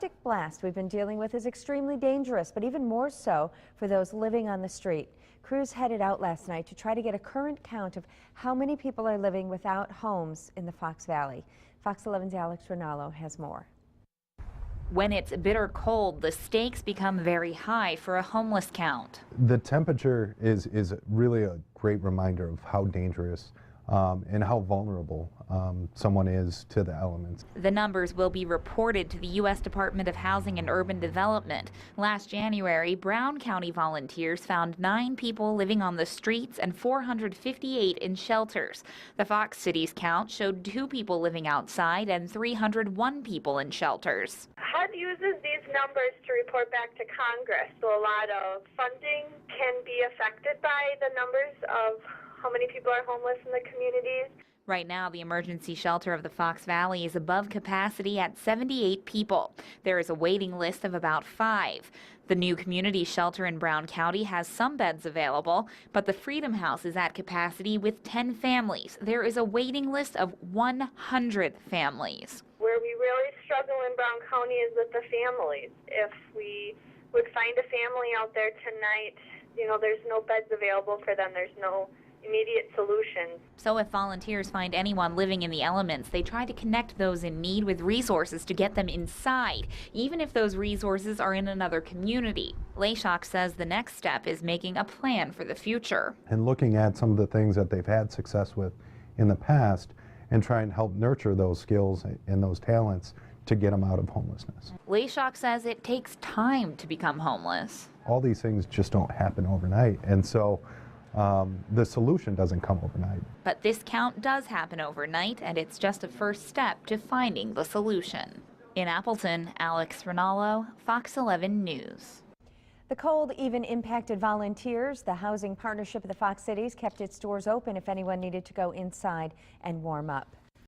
Arctic blast we've been dealing with is extremely dangerous, but even more so for those living on the street. Crews headed out last night to try to get a current count of how many people are living without homes in the Fox Valley. Fox 11's Alex Rinaldo has more. When it's bitter cold, the stakes become very high for a homeless count. The temperature is really a great reminder of how dangerous and how vulnerable someone is to the elements. The numbers will be reported to the U.S. Department of Housing and Urban Development. Last January, Brown County volunteers found 9 people living on the streets and 458 in shelters. The Fox Cities count showed 2 people living outside and 301 people in shelters. HUD uses these numbers to report back to Congress, so a lot of funding can be affected by the numbers of how many people are homeless in the communities. Right now, the emergency shelter of the Fox Valley is above capacity at 78 people. There is a waiting list of about 5. The new community shelter in Brown County has some beds available, but the Freedom House is at capacity with 10 families. There is a waiting list of 100 families. Where we really struggle in Brown County is with the families. If we would find a family out there tonight, there's no beds available for them. There's no immediate solutions. So if volunteers find anyone living in the elements, they try to connect those in need with resources to get them inside, even if those resources are in another community. WLUK says the next step is making a plan for the future. And looking at some of the things that they've had success with in the past and try and help nurture those skills and those talents to get them out of homelessness. WLUK says it takes time to become homeless. All these things just don't happen overnight, and so the solution doesn't come overnight. But this count does happen overnight, and it's just a first step to finding the solution. In Appleton, Alex Rinaldo, Fox 11 News. The cold even impacted volunteers. The housing partnership of the Fox Cities kept its doors open if anyone needed to go inside and warm up.